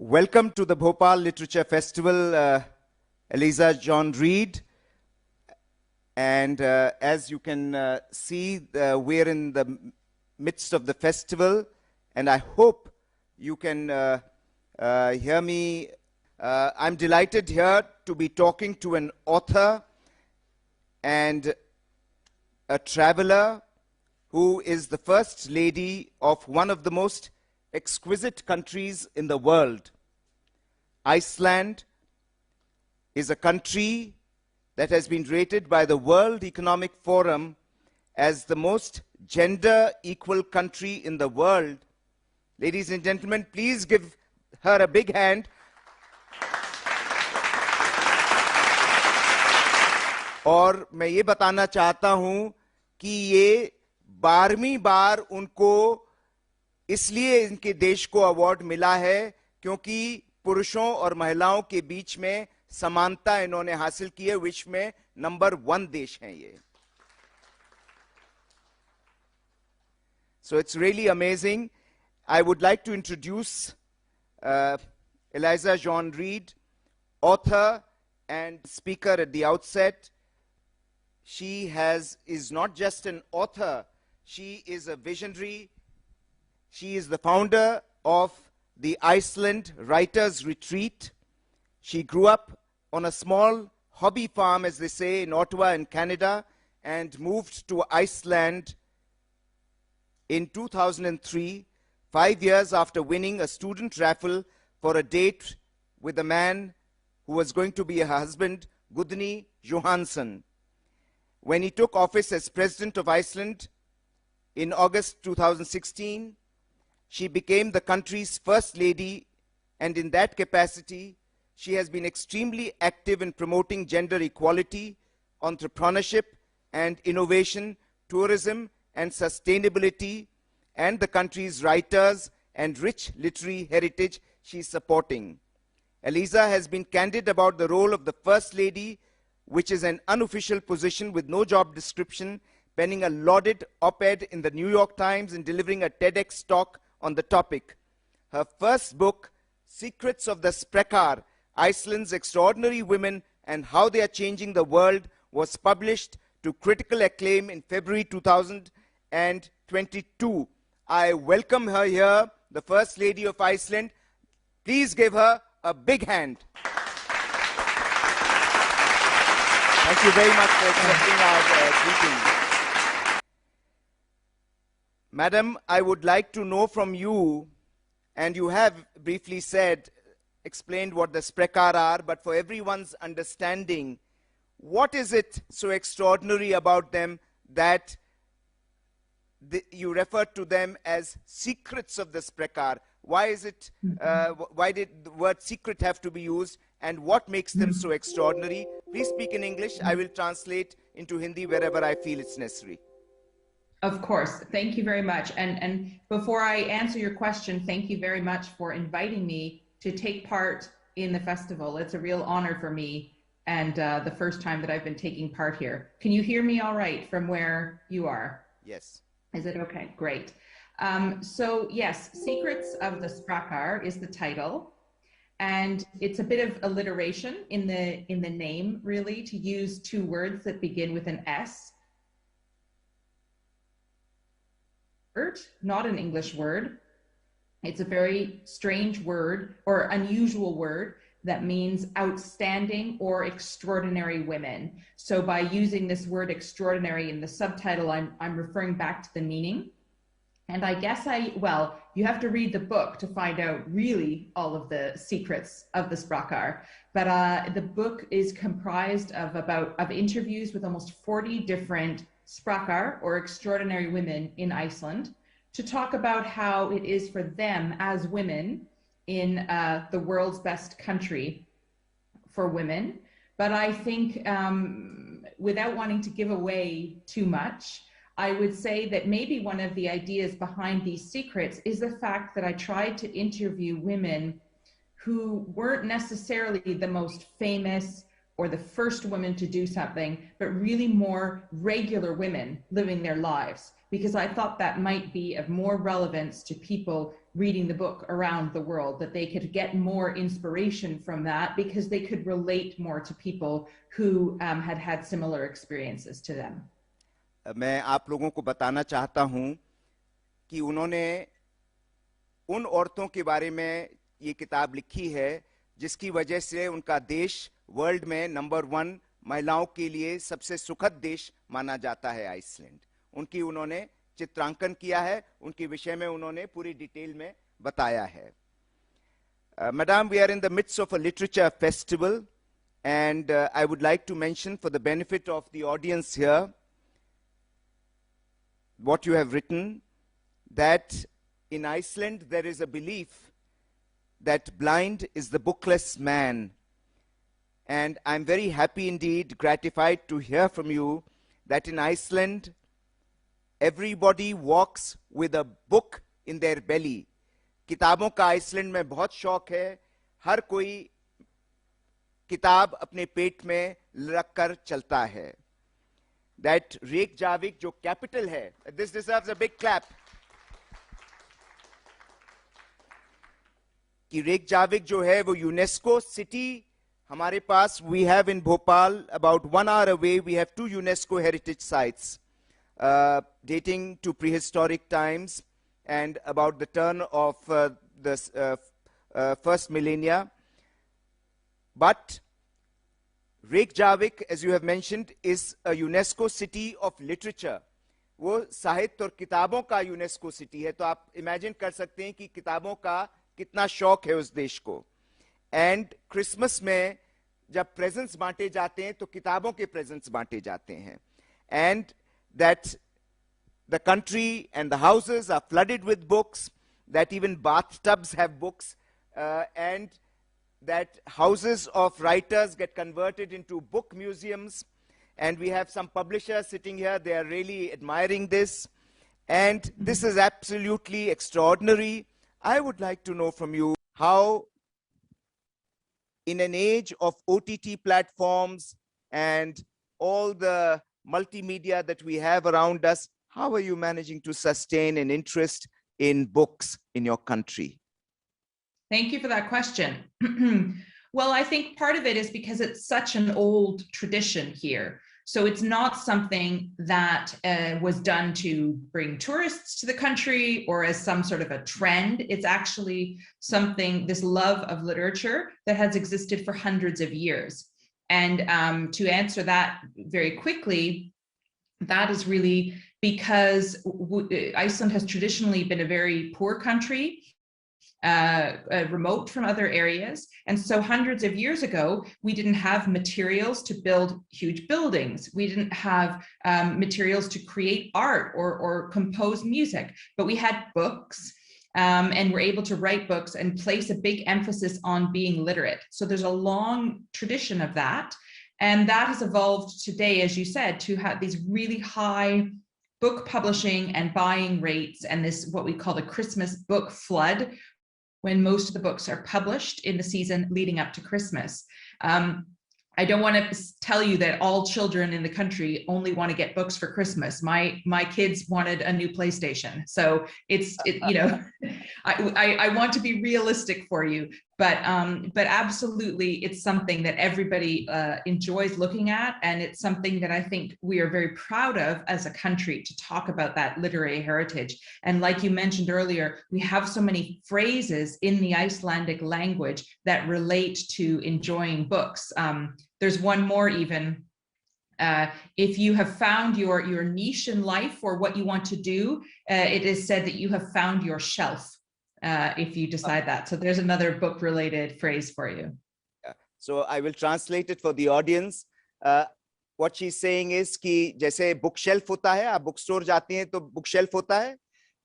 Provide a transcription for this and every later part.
Welcome to the Bhopal Literature Festival, Eliza Reid. And as you can see, we're in the midst of the festival, and I hope you can hear me. I'm delighted here to be talking to an author and a traveler who is the First Lady of one of the most exquisite countries in the world. Iceland is a country that has been rated by the World Economic Forum as the most gender equal country in the world. Ladies and gentlemen, please give her a big hand. और मैं ये बताना चाहता हूं कि ये 12वीं बार उनको इसलिए इनके देश को अवार्ड मिला है क्योंकि पुरुषों और महिलाओं के बीच में समानता इन्होंने हासिल की है. विश्व में नंबर 1 देश है ये. So it's really amazing. I would like to introduce Eliza Reid, author and speaker at the outset. She is not just an author, she is a visionary. She is the founder of the Iceland Writers Retreat. She grew up on a small hobby farm, as they say, in Ottawa in Canada, and moved to Iceland in 2003, 5 years after winning a student raffle for a date with a man who was going to be her husband, Gudni Johansson. When he took office as President of Iceland in August 2016, she became the country's First Lady, and in that capacity, she has been extremely active in promoting gender equality, entrepreneurship and innovation, tourism and sustainability, and the country's writers and rich literary heritage she is supporting. Eliza has been candid about the role of the First Lady, which is an unofficial position with no job description, penning a lauded op-ed in the New York Times and delivering a TEDx talk on the topic. Her first book, Secrets of the Sprakkar, Iceland's Extraordinary Women and How They Are Changing the World, was published to critical acclaim in February 2022. I welcome her here, the First Lady of Iceland. Please give her a big hand. Thank you very much for accepting our greeting. Madam, I would like to know from you, and you have briefly explained what the Sprakkar are, but for everyone's understanding, what is it so extraordinary about them that you refer to them as secrets of the Sprakkar? Why is it, why did the word secret have to be used, and what makes them so extraordinary? Please speak in English. I will translate into Hindi wherever I feel it's necessary. Of course. Thank you very much. And before I answer your question, thank you very much for inviting me to take part in the festival. It's a real honor for me, and the first time that I've been taking part here. Can you hear me all right from where you are? Yes. Is it okay? Great. So yes, Secrets of the Sprakkar is the title, and it's a bit of alliteration in the name, really, to use two words that begin with an S. Not an English word. It's a very strange word or unusual word that means outstanding or extraordinary women. So by using this word extraordinary in the subtitle, I'm referring back to the meaning. And I guess well, you have to read the book to find out really all of the secrets of the Sprakkar. But the book is comprised of interviews with almost 40 different Sprakkar, or extraordinary women in Iceland, to talk about how it is for them as women in the world's best country for women. But I think without wanting to give away too much, I would say that maybe one of the ideas behind these secrets is the fact that I tried to interview women who weren't necessarily the most famous or the first women to do something, but really more regular women living their lives, because I thought that might be of more relevance to people reading the book around the world, that they could get more inspiration from that because they could relate more to people who had had similar experiences to them. मैं आप लोगों को बताना चाहता हूं कि उन्होंने उन औरतों के बारे में ये किताब लिखी है जिसकी वजह से उनका देश वर्ल्ड में नंबर 1 महिलाओं के लिए सबसे सुखद देश माना जाता है आइसलैंड। उनकी उन्होंने चित्रांकन किया है, उनके विषय में उन्होंने पूरी डिटेल में बताया है। Madam, we are in the midst of a literature festival, and I would like to mention for the benefit of the audience here what you have written, that in Iceland there is a belief that blind is the bookless man. And I'm very happy indeed, gratified to hear from you that in Iceland everybody walks with a book in their belly. किताबों का Iceland में बहुत शौक है, हर कोई किताब अपने पेट में रखकर चलता है। That Reykjavik जो कैपिटल है, this deserves a big clap. कि Reykjavik जो है वो यूनेस्को सिटी हमारे पास, we have in Bhopal about 1 hour away we have 2 UNESCO heritage sites dating to prehistoric times and about the turn of the first millennia. But Reykjavik, as you have mentioned, is a UNESCO city of literature. वो साहित्य और किताबों का UNESCO city है, तो आप imagine कर सकते हैं कि किताबों का कितना शौक है उस देश को। एंड क्रिसमस में जब प्रेजेंट्स बांटे जाते हैं तो किताबों के प्रेजेंट्स बांटे जाते हैं। And that the country and the houses are flooded with books, that even bathtubs have books, and that houses of writers get converted into book museums. And we have some publishers sitting here, they are really admiring this. And this is absolutely extraordinary. I would like to know from you how, in an age of OTT platforms and all the multimedia that we have around us, how are you managing to sustain an interest in books in your country? Thank you for that question. Well, I think part of it is because it's such an old tradition here. So it's not something that was done to bring tourists to the country or as some sort of a trend. It's actually something, this love of literature that has existed for hundreds of years. And to answer that very quickly, that is really because Iceland has traditionally been a very poor country, remote from other areas. And so hundreds of years ago, we didn't have materials to build huge buildings. We didn't have materials to create art or compose music, but we had books and were able to write books and place a big emphasis on being literate. So there's a long tradition of that. And that has evolved today, as you said, to have these really high book publishing and buying rates, and this what we call the Christmas book flood, when most of the books are published in the season leading up to Christmas. I don't want to tell you that all children in the country only want to get books for Christmas. My kids wanted a new PlayStation, so you know, I want to be realistic for you, but absolutely, it's something that everybody enjoys looking at, and it's something that I think we are very proud of as a country to talk about that literary heritage. And like you mentioned earlier, we have so many phrases in the Icelandic language that relate to enjoying books. There's one more even. If you have found your niche in life or what you want to do, it is said that you have found your shelf, if you decide that. So there's another book related phrase for you. So I will translate it for the audience. What she's saying is कि जैसे book shelf होता है, आप book store जाते हैं तो book shelf होता है,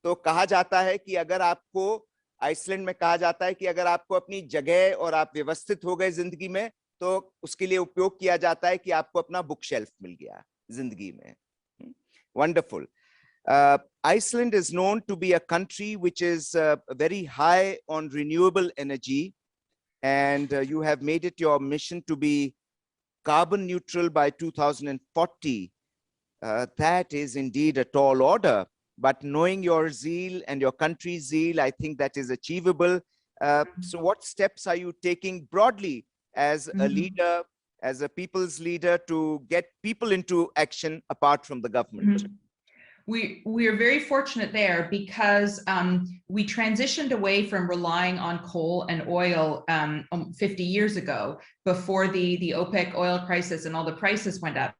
तो कहा जाता है कि अगर आपको आइसलैंड में कहा जाता है कि अगर आपको अपनी जगह और आप व्यवस्थित हो गए जिंदगी में, तो उसके लिए उपयोग किया जाता है कि आपको अपना बुक शेल्फ मिल गया जिंदगी में. Wonderful. Iceland is known to be a country which is very high on renewable energy, and you have made it your mission to be carbon neutral by 2040. That is indeed a tall order, but knowing your zeal and your country's zeal, I think that is achievable. So what steps are you taking broadly as a leader, as a people's leader, to get people into action apart from the government? We are very fortunate there because we transitioned away from relying on coal and oil 50 years ago, before the OPEC oil crisis and all the prices went up,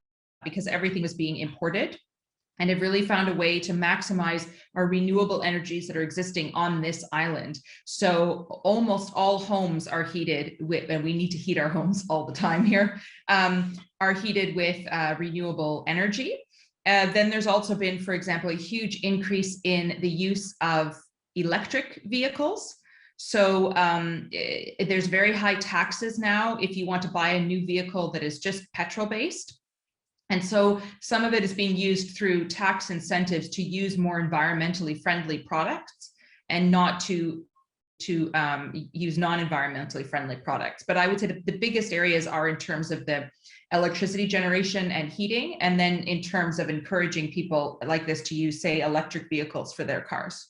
because everything was being imported, and have really found a way to maximize our renewable energies that are existing on this island. So almost all homes are heated with, and we need to heat our homes all the time here, are heated with renewable energy. Then there's also been, for example, a huge increase in the use of electric vehicles. So there's very high taxes now if you want to buy a new vehicle that is just petrol-based. And so some of it is being used through tax incentives to use more environmentally friendly products and not to use non-environmentally friendly products. But I would say the biggest areas are in terms of the electricity generation and heating, and then in terms of encouraging people like this to use, say, electric vehicles for their cars.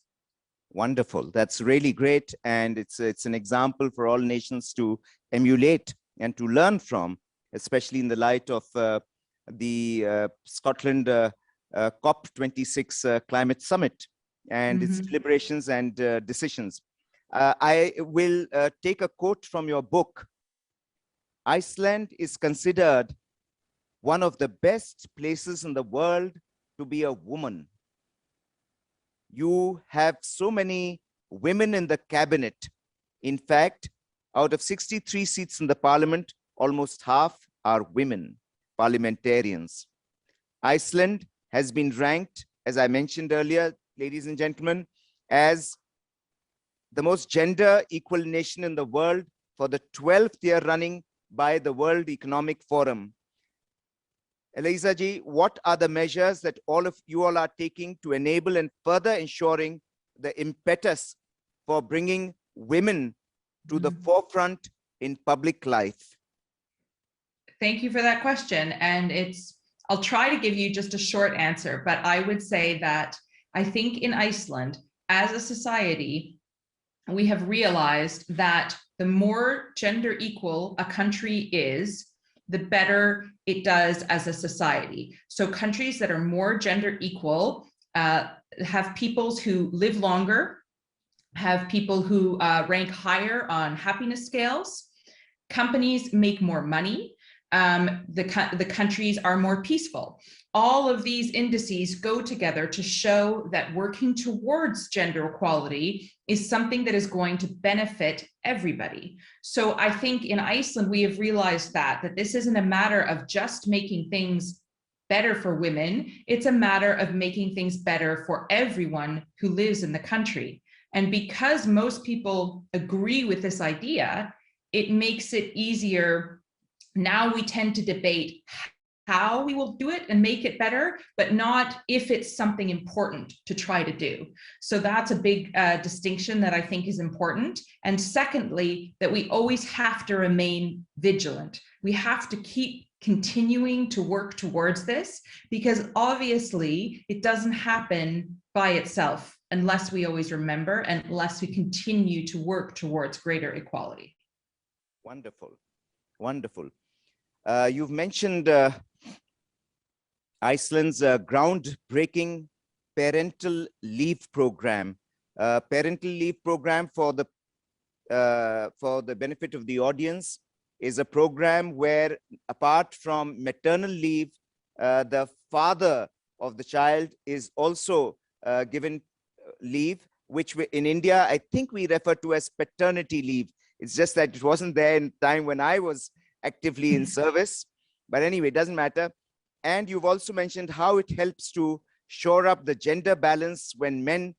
Wonderful. That's really great. And it's an example for all nations to emulate and to learn from, especially in the light of the Scotland COP26 climate summit and its deliberations and decisions. I will take a quote from your book. Iceland is considered one of the best places in the world to be a woman. You have so many women in the cabinet. In fact, out of 63 seats in the parliament, almost half are women parliamentarians. Iceland has been ranked, as I mentioned earlier, ladies and gentlemen, as the most gender equal nation in the world for the 12th year running by the World Economic Forum. Eliza ji, what are the measures that all of you all are taking to enable and further ensuring the impetus for bringing women to the forefront in public life? Thank you for that question. And I'll try to give you just a short answer, but I would say that I think in Iceland, as a society, we have realized that the more gender equal a country is, the better it does as a society. So countries that are more gender equal have peoples who live longer, have people who rank higher on happiness scales, companies make more money, the countries are more peaceful. All of these indices go together to show that working towards gender equality is something that is going to benefit everybody. So I think in Iceland, we have realized that this isn't a matter of just making things better for women. It's a matter of making things better for everyone who lives in the country. And because most people agree with this idea, it makes it easier. Now we tend to debate how we will do it and make it better, but not if it's something important to try to do. So that's a big distinction that I think is important. And secondly, that we always have to remain vigilant. We have to keep continuing to work towards this, because obviously it doesn't happen by itself unless we always remember and unless we continue to work towards greater equality. Wonderful, wonderful. You've mentioned Iceland's groundbreaking parental leave program. Parental leave program, for the benefit of the audience, is a program where, apart from maternal leave, the father of the child is also given leave, which in India, I think we refer to as paternity leave. It's just that it wasn't there in time when I was actively in service. But anyway, it doesn't matter. And you've also mentioned how it helps to shore up the gender balance when men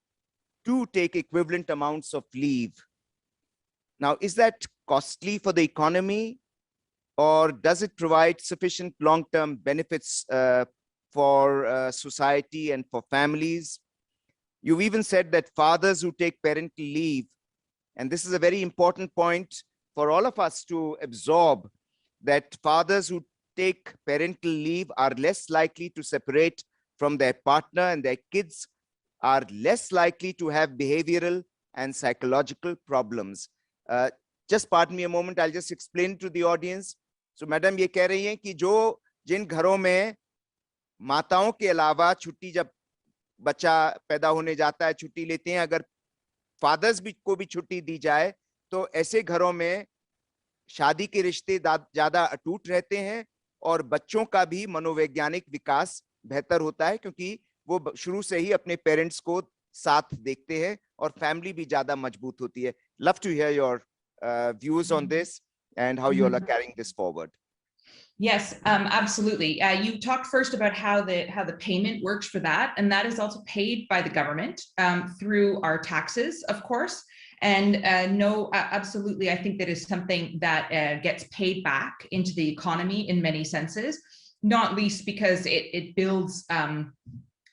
do take equivalent amounts of leave. Now, is that costly for the economy, or does it provide sufficient long-term benefits for society and for families? You've even said that fathers who take parental leave, and this is a very important point for all of us to absorb, that fathers who take parental leave are less likely to separate from their partner, and their kids are less likely to have behavioral and psychological problems. Just pardon me a moment, I'll just explain to the audience. So madam ये कह रही हैं कि जो जिन घरों में माताओं के अलावा छुट्टी, जब बच्चा पैदा होने जाता है छुट्टी लेते हैं, अगर फादर्स भी को भी छुट्टी दी जाए तो ऐसे घरों में शादी के रिश्ते ज्यादा अटूट रहते हैं और बच्चों का भी मनोवैज्ञानिक विकास बेहतर होता है, क्योंकि वो शुरू से ही अपने पेरेंट्स को साथ देखते हैं और फैमिली भी ज्यादा मजबूत होती है. Love to hear your views on this and how you all are carrying this forward. Yes, absolutely. You talked first about how the payment works for that, and that is also paid by the government through our taxes, of course. And no, absolutely, I think that is something that gets paid back into the economy in many senses, not least because it builds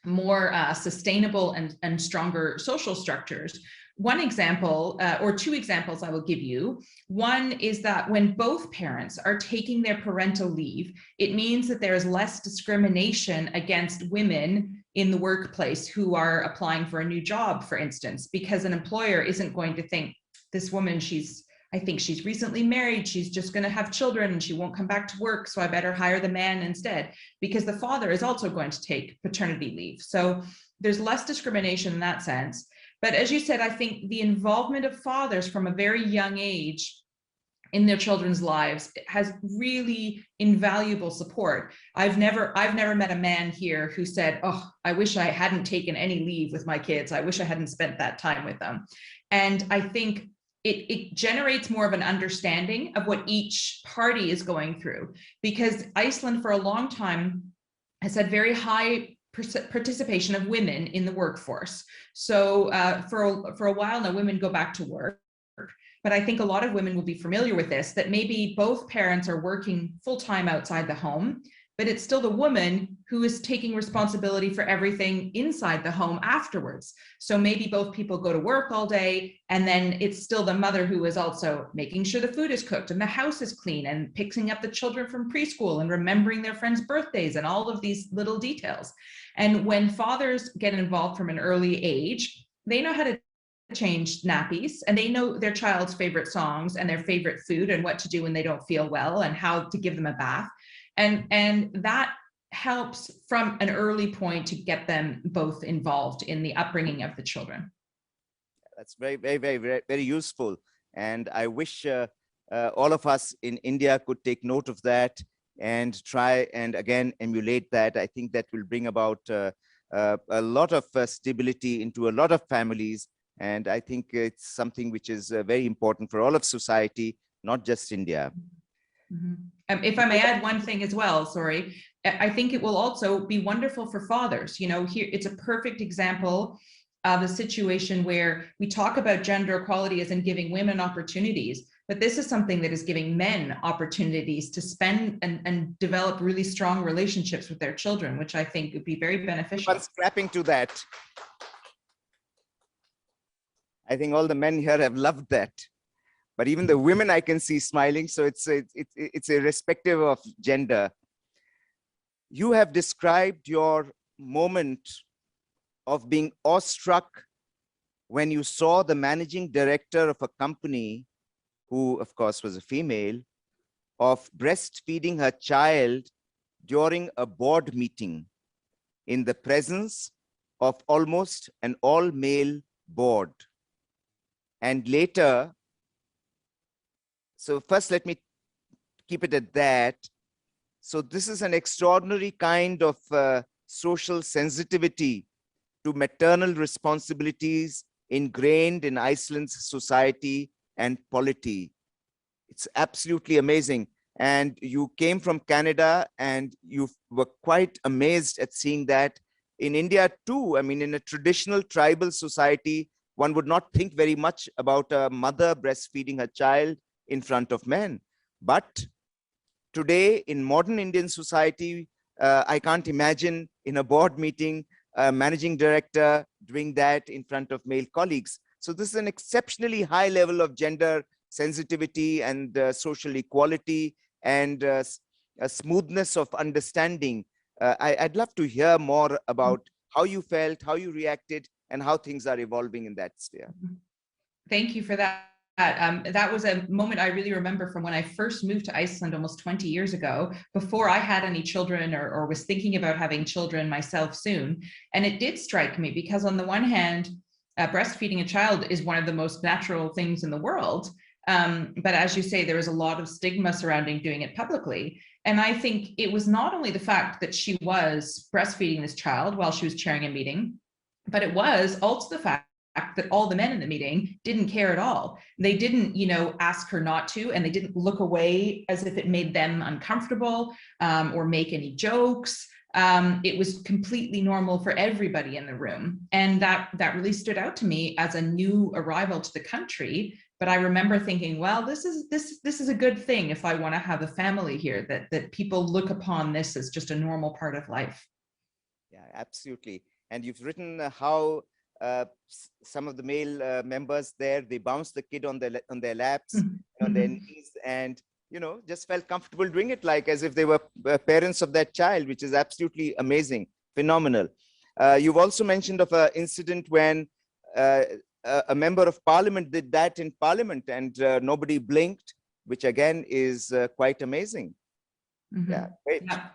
more sustainable and stronger social structures. One example, or two examples I will give you. One is that when both parents are taking their parental leave, it means that there is less discrimination against women in the workplace who are applying for a new job, for instance, because an employer isn't going to think, this woman, I think she's recently married, she's just going to have children and she won't come back to work, so I better hire the man instead, because the father is also going to take paternity leave. So there's less discrimination in that sense. But as you said, I think the involvement of fathers from a very young age in their children's lives has really invaluable support. I've never met a man here who said, oh, I wish I hadn't taken any leave with my kids. I wish I hadn't spent that time with them. And I think it generates more of an understanding of what each party is going through, because Iceland for a long time has had very high participation of women in the workforce. So for a while now, women go back to work. But I think a lot of women will be familiar with this, that maybe both parents are working full-time outside the home, but it's still the woman who is taking responsibility for everything inside the home afterwards. So maybe both people go to work all day, and then it's still the mother who is also making sure the food is cooked and the house is clean and picking up the children from preschool and remembering their friends' birthdays and all of these little details. And when fathers get involved from an early age, they know how to change nappies, and they know their child's favorite songs and their favorite food and what to do when they don't feel well and how to give them a bath. And that helps from an early point to get them both involved in the upbringing of the children. That's very useful. And I wish all of us in India could take note of that and try and again emulate that. I think that will bring about a lot of stability into a lot of families. And I think it's something which is very important for all of society, not just India. Mm-hmm. If I may add one thing as well, sorry, I think it will also be wonderful for fathers. You know, here it's a perfect example of a situation where we talk about gender equality as in giving women opportunities, but this is something that is giving men opportunities to spend and develop really strong relationships with their children, which I think would be very beneficial. Scrapping to that. I think all the men here have loved that, but even the women I can see smiling. So it's irrespective of gender. You have described your moment of being awestruck when you saw the managing director of a company, who of course was a female, of breastfeeding her child during a board meeting in the presence of almost an all-male board. And later, so first let me keep it at that. So this is an extraordinary kind of social sensitivity to maternal responsibilities ingrained in Iceland's society and polity. It's absolutely amazing. And you came from Canada and you were quite amazed at seeing that in India too. I mean, in a traditional tribal society, one would not think very much about a mother breastfeeding her child in front of men. But today in modern Indian society, I can't imagine in a board meeting, a managing director doing that in front of male colleagues. So this is an exceptionally high level of gender sensitivity and social equality. And a smoothness of understanding. I'd love to hear more about how you felt, how you reacted, and how things are evolving in that sphere. Thank you for that. That was a moment I really remember from when I first moved to Iceland almost 20 years ago, before I had any children or was thinking about having children myself soon. And it did strike me because on the one hand, breastfeeding a child is one of the most natural things in the world. But as you say, there is a lot of stigma surrounding doing it publicly. And I think it was not only the fact that she was breastfeeding this child while she was chairing a meeting, but it was also the fact that all the men in the meeting didn't care at all. They didn't, ask her not to, and they didn't look away as if it made them uncomfortable or make any jokes. It was completely normal for everybody in the room. And that really stood out to me as a new arrival to the country. But I remember thinking, well, this is a good thing if I want to have a family here, that people look upon this as just a normal part of life. Yeah, absolutely. And you've written how some of the male members there, they bounced the kid on their laps, on their knees, and just felt comfortable doing it, like as if they were parents of that child, which is absolutely amazing, phenomenal. You've also mentioned of an incident when a member of parliament did that in parliament, and nobody blinked, which again is quite amazing. Yeah, great. Yeah.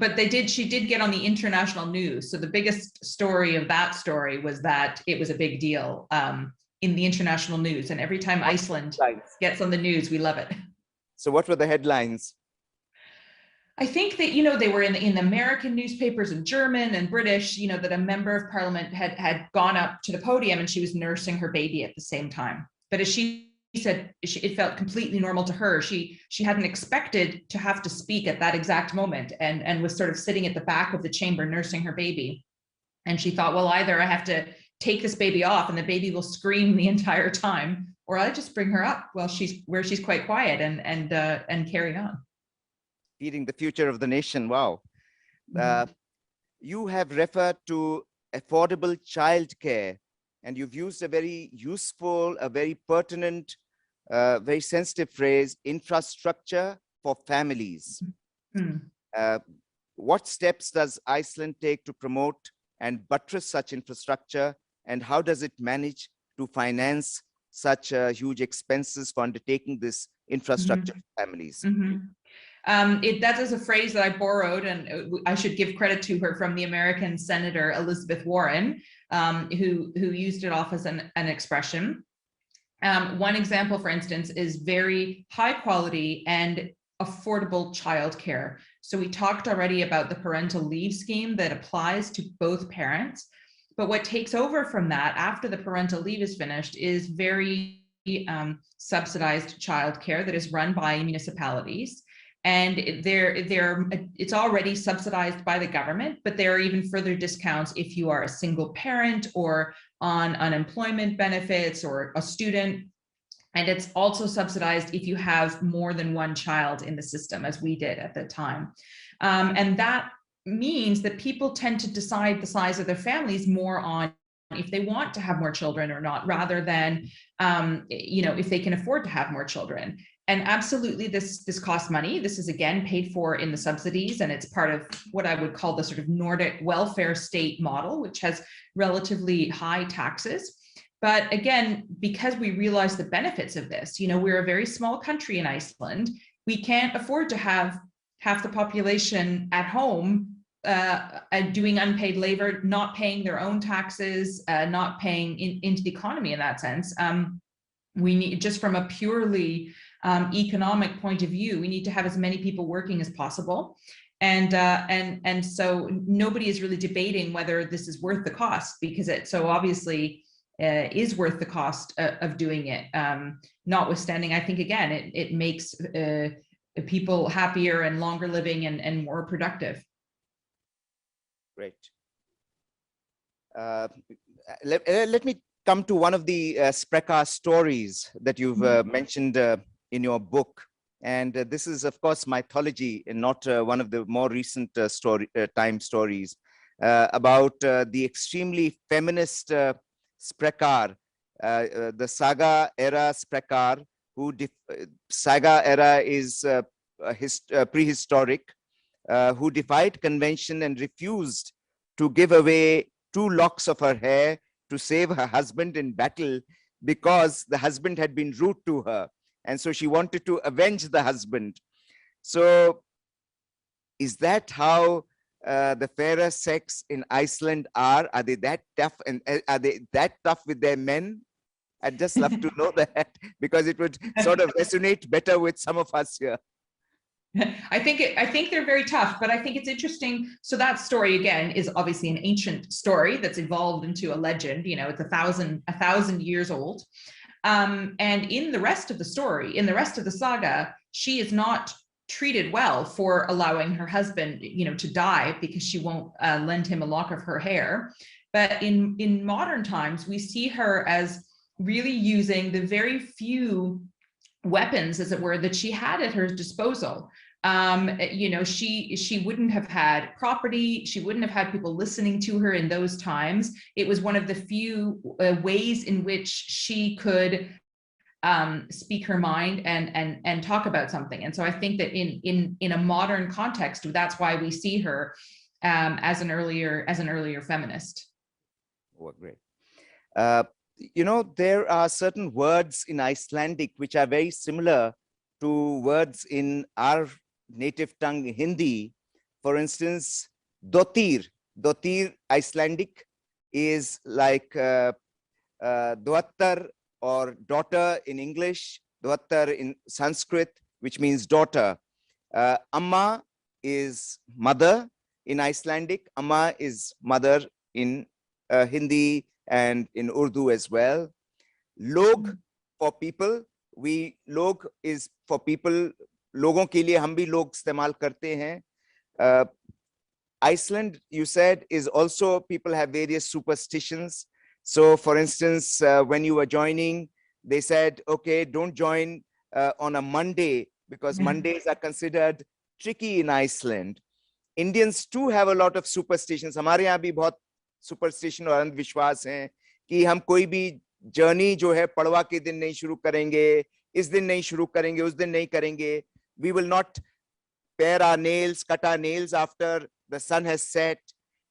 But she did get on the international news. So the biggest story of that story was that it was a big deal in the international news. And every time Iceland gets on the news, we love it. So what were the headlines? I think that, they were in the American newspapers and German and British, that a member of parliament had gone up to the podium and she was nursing her baby at the same time. But as she said, it felt completely normal to her. She hadn't expected to have to speak at that exact moment, and was sort of sitting at the back of the chamber nursing her baby. And she thought, well, either I have to take this baby off and the baby will scream the entire time, or I just bring her up where she's quite quiet and carry on. Feeding the future of the nation. Wow. You have referred to affordable childcare, and you've used a very useful, a very pertinent, very sensitive phrase, infrastructure for families. What steps does Iceland take to promote and buttress such infrastructure, and how does it manage to finance such huge expenses for undertaking this infrastructure for families? That is a phrase that I borrowed, and I should give credit to her, from the American Senator Elizabeth Warren, who used it off as an expression. One example, for instance, is very high quality and affordable childcare. So we talked already about the parental leave scheme that applies to both parents, but what takes over from that after the parental leave is finished is very subsidized childcare that is run by municipalities. And it's already subsidized by the government, but there are even further discounts if you are a single parent or on unemployment benefits or a student. And it's also subsidized if you have more than one child in the system, as we did at the time. And that means that people tend to decide the size of their families more on if they want to have more children or not, rather than, if they can afford to have more children. And absolutely, this costs money. This is again paid for in the subsidies, and it's part of what I would call the sort of Nordic welfare state model, which has relatively high taxes. But again, because we realize the benefits of this, we're a very small country in Iceland. We can't afford to have half the population at home doing unpaid labor, not paying their own taxes, not paying into the economy in that sense. We need, just from a purely economic point of view, we need to have as many people working as possible. And so nobody is really debating whether this is worth the cost, because it so obviously is worth the cost of doing it. Notwithstanding, I think, again, it makes people happier and longer living and more productive. Great. Let me come to one of the Sprakkar stories that you've mentioned in your book. And this is, of course, mythology and not one of the more recent time stories about the extremely feminist Sprakkar, the saga era Sprakkar, who saga era is prehistoric, who defied convention and refused to give away 2 locks of her hair to save her husband in battle because the husband had been rude to her. And so she wanted to avenge the husband. So is that how the fairer sex in Iceland are? Are they that tough, and are they that tough with their men? I'd just love to know that, because it would sort of resonate better with some of us here. I think they're very tough, but I think it's interesting. So that story again is obviously an ancient story that's evolved into a legend. You know, it's a thousand years old. And in the rest of the story, in the rest of the saga, she is not treated well for allowing her husband, you know, to die because she won't lend him a lock of her hair. But in modern times, we see her as really using the very few weapons, as it were, that she had at her disposal. You know, she wouldn't have had property. She wouldn't have had people listening to her in those times. It was one of the few ways in which she could speak her mind and talk about something. And so I think that in a modern context, that's why we see her as an earlier feminist. Oh, great. You know, there are certain words in Icelandic which are very similar to words in our native tongue, Hindi. For instance, dotir. Dotir Icelandic is like dwattar or daughter in English, dwattar in Sanskrit, which means daughter. Amma is mother in Icelandic. Amma is mother in Hindi and in Urdu as well. Log for people. Log is for people. Logon ke liye hum bhi log इस्तेमाल करते हैं. Iceland, you said, is also, people have various superstitions. So for instance, when you were joining, they said, okay, don't join on a Monday because Mondays are considered tricky in Iceland. Indians too have a lot of superstitions. हमारे यहाँ भी बहुत superstition और अंधविश्वास हैं कि हम कोई भी journey जो है पड़वा के दिन नहीं शुरू करेंगे, इस दिन नहीं शुरू करेंगे, उस दिन नहीं करेंगे. We will not pare our nails, cut our nails after the sun has set.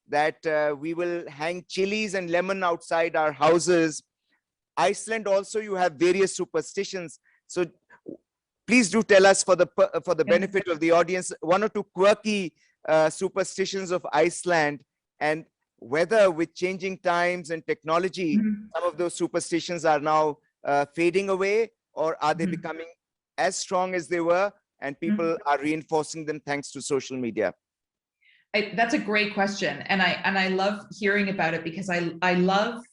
That we will hang chilies and lemon outside our houses. Iceland also, you have various superstitions. So please do tell us, for the benefit of the audience, 1 or 2 quirky superstitions of Iceland, and whether with changing times and technology, some of those superstitions are now fading away, or are they becoming as strong as they were, and people are reinforcing them thanks to social media? That's a great question, and I love hearing about it, because I love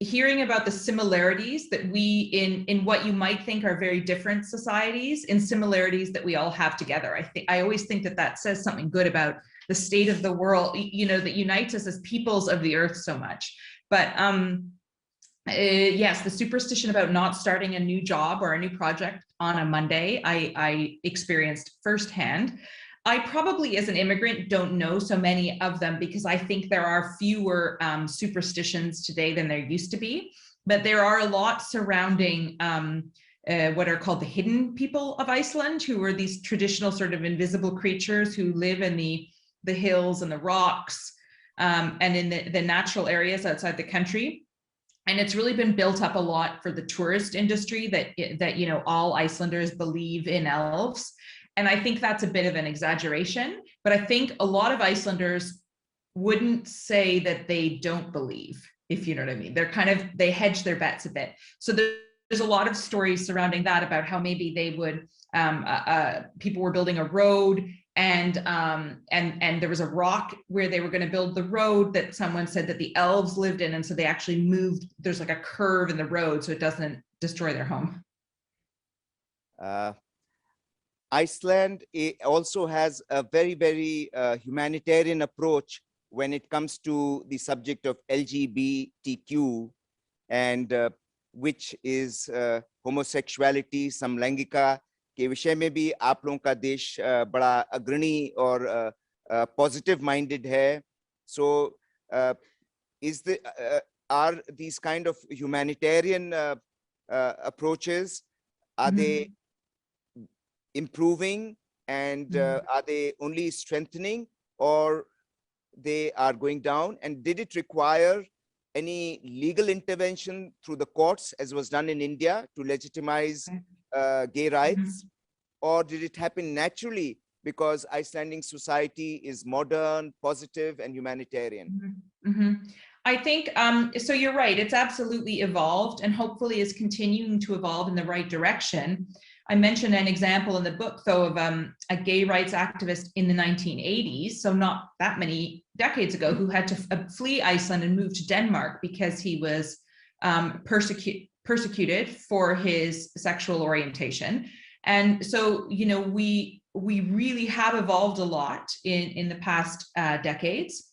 hearing about the similarities that we in what you might think are very different societies, in similarities that we all have together. I always think that says something good about the state of the world, you know, that unites us as peoples of the earth so much. But yes, the superstition about not starting a new job or a new project on a Monday, I experienced firsthand. I probably, as an immigrant, don't know so many of them, because I think there are fewer superstitions today than there used to be. But there are a lot surrounding what are called the hidden people of Iceland, who are these traditional sort of invisible creatures who live in the hills and the rocks and in the natural areas outside the country. And it's really been built up a lot for the tourist industry, that you know, all Icelanders believe in elves. And I think that's a bit of an exaggeration, but I think a lot of Icelanders wouldn't say that they don't believe, if you know what I mean. They hedge their bets a bit. So there's a lot of stories surrounding that, about how maybe they would, people were building a road, and there was a rock where they were going to build the road that someone said that the elves lived in, and so they actually moved, there's like a curve in the road so it doesn't destroy their home. Iceland also has a very, very humanitarian approach when it comes to the subject of LGBTQ, and which is homosexuality, समलैंगिकता के विषय में भी आप लोगों का देश बड़ा अग्रणी और positive minded है. So are these kind of humanitarian approaches, are they improving, and are they only strengthening, or they are going down? And did it require any legal intervention through the courts, as was done in India, to legitimize gay rights? Or did it happen naturally because Icelandic society is modern, positive, and humanitarian? I think, so you're right, it's absolutely evolved and hopefully is continuing to evolve in the right direction. I mentioned an example in the book, though, of a gay rights activist in the 1980s, so not that many decades ago, who had to flee Iceland and move to Denmark because he was persecuted for his sexual orientation. And so, you know, we really have evolved a lot in the past decades.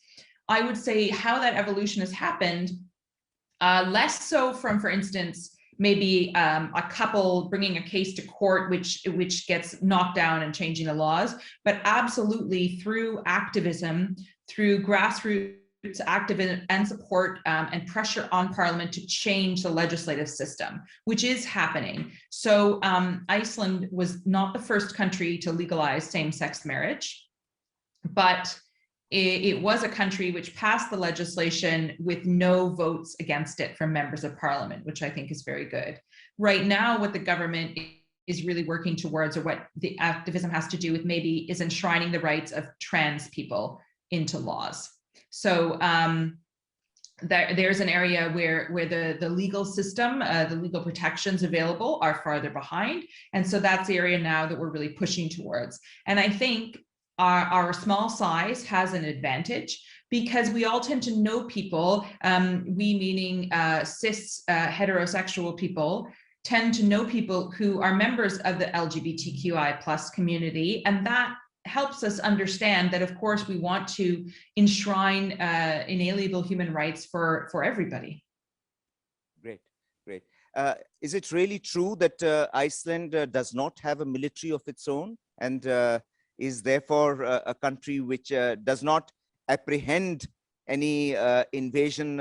I would say how that evolution has happened, less so from, for instance, maybe a couple bringing a case to court, which gets knocked down and changing the laws, but absolutely through activism, through grassroots activism and support and pressure on Parliament to change the legislative system, which is happening. So Iceland was not the first country to legalize same-sex marriage, but it was a country which passed the legislation with no votes against it from members of Parliament, which I think is very good. Right now, what the government is really working towards, or what the activism has to do with maybe, is enshrining the rights of trans people into laws. So there's an area where the legal system, the legal protections available are farther behind. And so that's the area now that we're really pushing towards. And I think our small size has an advantage because we all tend to know people, we meaning cis heterosexual people, tend to know people who are members of the LGBTQI+ community, and that helps us understand that, of course, we want to enshrine inalienable human rights for everybody. Great, great. Is it really true that Iceland does not have a military of its own, and is therefore a country which does not apprehend any invasion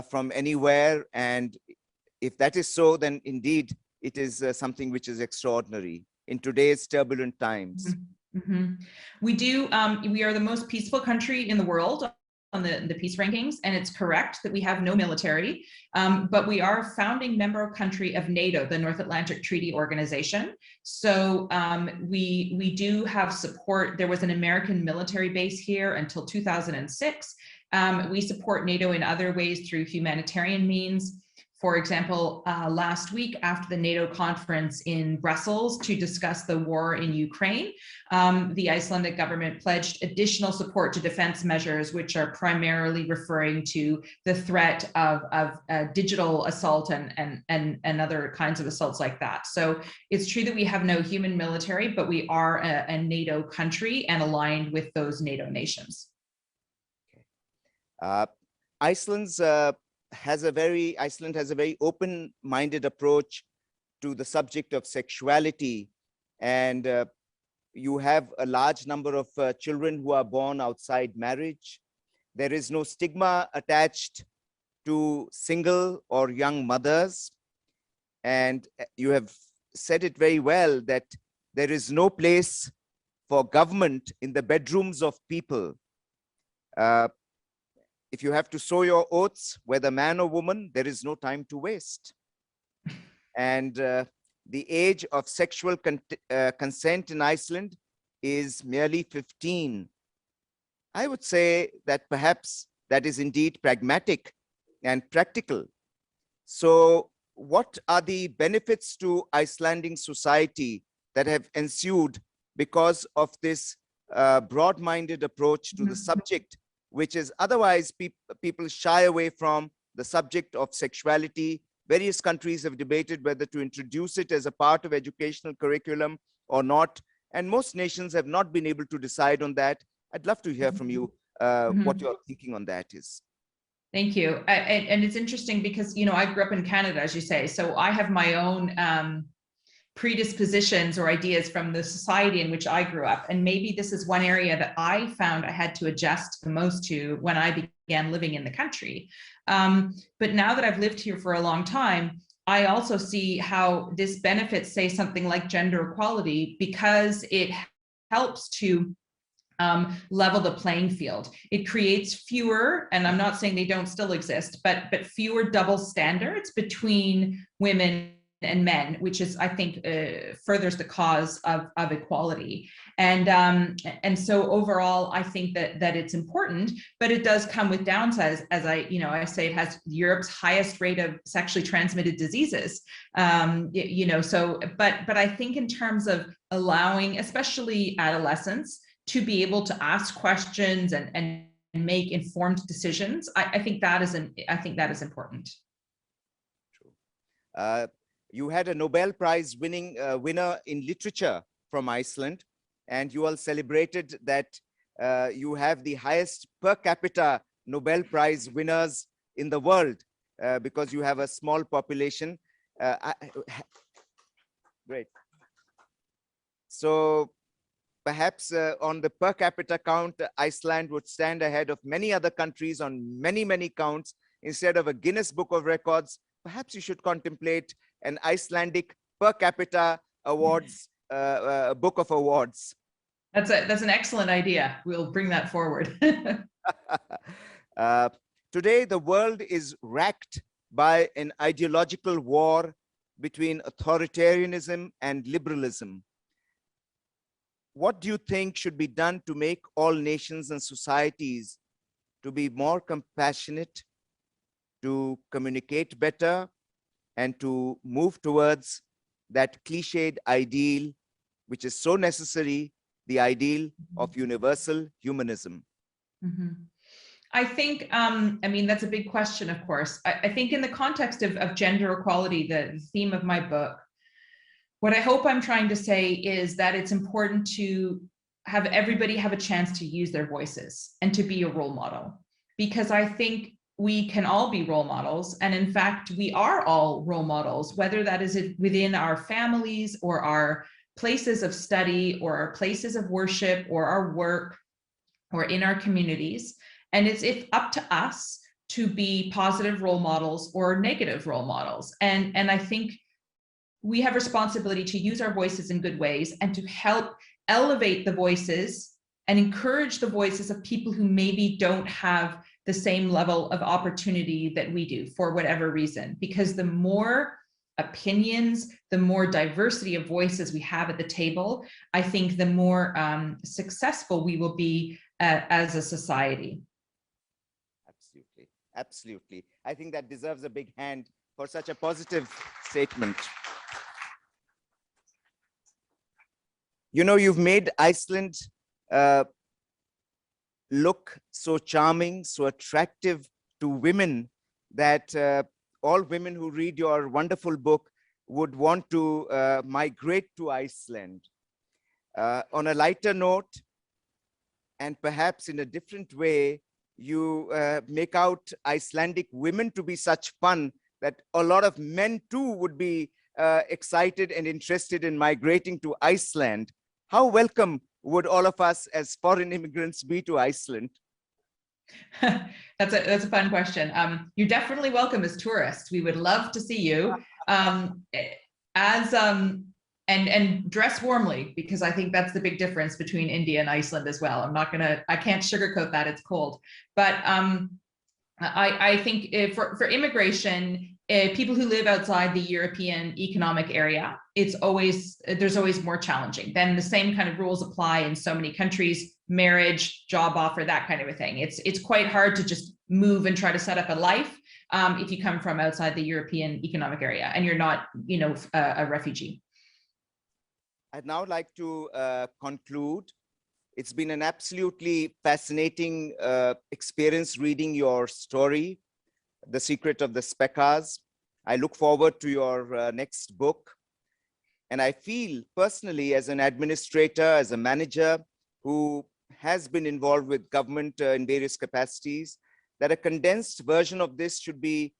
from anywhere? And if that is so, then indeed it is something which is extraordinary in today's turbulent times. We do. We are the most peaceful country in the world on the peace rankings, and it's correct that we have no military, but we are a founding member country of NATO, the North Atlantic Treaty Organization. So we do have support. There was an American military base here until 2006. We support NATO in other ways through humanitarian means. For example, last week after the NATO conference in Brussels to discuss the war in Ukraine, the Icelandic government pledged additional support to defense measures, which are primarily referring to the threat of digital assault and other kinds of assaults like that. So it's true that we have no human military, but we are a NATO country and aligned with those NATO nations. Iceland has a very open-minded approach to the subject of sexuality, and you have a large number of children who are born outside marriage. There is no stigma attached to single or young mothers, and you have said it very well that there is no place for government in the bedrooms of people. If you have to sow your oats, whether man or woman, there is no time to waste. And the age of sexual consent in Iceland is merely 15. I would say that perhaps that is indeed pragmatic and practical. So what are the benefits to Icelandic society that have ensued because of this broad-minded approach to the subject, which is otherwise people shy away from the subject of sexuality? Various countries have debated whether to introduce it as a part of educational curriculum or not, and most nations have not been able to decide on that. I'd love to hear from you what your thinking on that is. Thank you. And it's interesting because, you know, I grew up in Canada, as you say, so I have my own predispositions or ideas from the society in which I grew up. And maybe this is one area that I found I had to adjust the most to when I began living in the country. But now that I've lived here for a long time, I also see how this benefits, say, something like gender equality, because it helps to level the playing field. It creates fewer, and I'm not saying they don't still exist, but fewer double standards between women and men, which is, I think, furthers the cause of equality. And so overall, I think that it's important, but it does come with downsides. As I say, it has Europe's highest rate of sexually transmitted diseases. So, but I think in terms of allowing, especially adolescents, to be able to ask questions and make informed decisions, I think that is important. True. You had a Nobel Prize winner in literature from Iceland, and you all celebrated that you have the highest per capita Nobel Prize winners in the world because you have a small population. Great. So perhaps on the per capita count, Iceland would stand ahead of many other countries on many, many counts. Instead of a Guinness Book of Records, perhaps you should contemplate an Icelandic per capita awards, book of awards. That's an excellent idea. We'll bring that forward. Today, the world is racked by an ideological war between authoritarianism and liberalism. What do you think should be done to make all nations and societies to be more compassionate, to communicate better, and to move towards that cliched ideal, which is so necessary, the ideal of universal humanism? Mm-hmm. I think, that's a big question, of course. I think in the context of gender equality, the theme of my book, what I hope I'm trying to say is that it's important to have everybody have a chance to use their voices and to be a role model, because I think we can all be role models. And in fact, we are all role models, whether that is within our families or our places of study or our places of worship or our work or in our communities. And it's up to us to be positive role models or negative role models. And I think we have responsibility to use our voices in good ways and to help elevate the voices and encourage the voices of people who maybe don't have the same level of opportunity that we do for whatever reason. Because the more opinions, the more diversity of voices we have at the table, I think the more successful we will be as a society. Absolutely, absolutely. I think that deserves a big hand for such a positive statement. You know, you've made Iceland look so charming, so attractive to women that all women who read your wonderful book would want to migrate to Iceland. On a lighter note, and perhaps in a different way, you make out Icelandic women to be such fun that a lot of men too would be excited and interested in migrating to Iceland. How welcome would all of us as foreign immigrants be to Iceland? That's a fun question. You're definitely welcome as tourists. We would love to see you. And dress warmly, because I think that's the big difference between India and Iceland as well. I can't sugarcoat that, it's cold. But I think for immigration, people who live outside the European economic area, there's always more challenging. Then the same kind of rules apply in so many countries: marriage, job offer, that kind of a thing. It's quite hard to just move and try to set up a life if you come from outside the European economic area and you're not, a refugee. I'd now like to conclude. It's been an absolutely fascinating experience reading your story, The Secret of the Sprakkars. I look forward to your next book. And I feel personally, as an administrator, as a manager who has been involved with government in various capacities, that a condensed version of this should be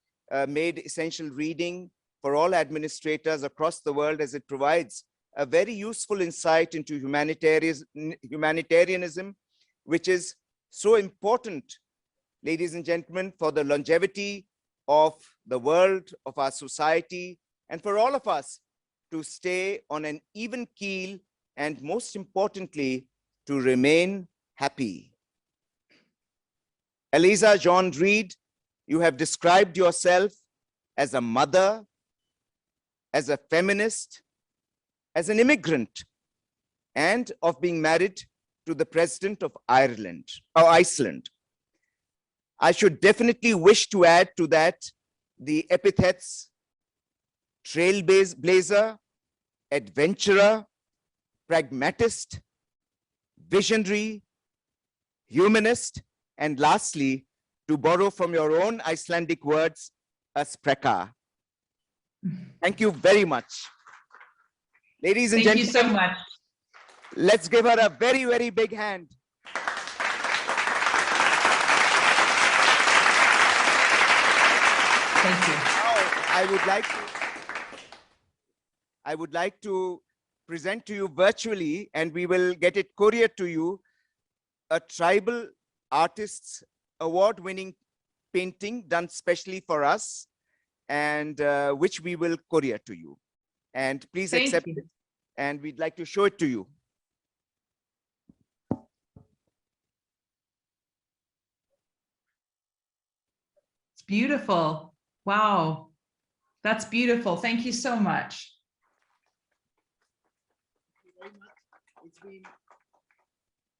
made essential reading for all administrators across the world, as it provides a very useful insight into humanitarianism, which is so important, ladies and gentlemen, for the longevity of the world, of our society, and for all of us to stay on an even keel, and most importantly, to remain happy. Eliza Reid, you have described yourself as a mother, as a feminist, as an immigrant, and of being married to the president of Iceland. I should definitely wish to add to that the epithets trailblazer, adventurer, pragmatist, visionary, humanist, and lastly, to borrow from your own Icelandic words, a Sprakkar. Thank you very much. Ladies and gentlemen, thank you so much. Let's give her a very, very big hand. Thank you. Now, I would like to present to you virtually, and we will get it couriered to you, a tribal artists award-winning painting done specially for us, and which we will courier to you. And please accept it, and we'd like to show it to you. It's beautiful. Wow. That's beautiful. Thank you so much.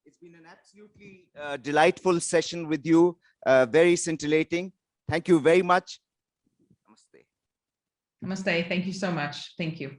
It's been an absolutely delightful session with you, very scintillating. Thank you very much. Namaste. Namaste. Thank you so much. Thank you.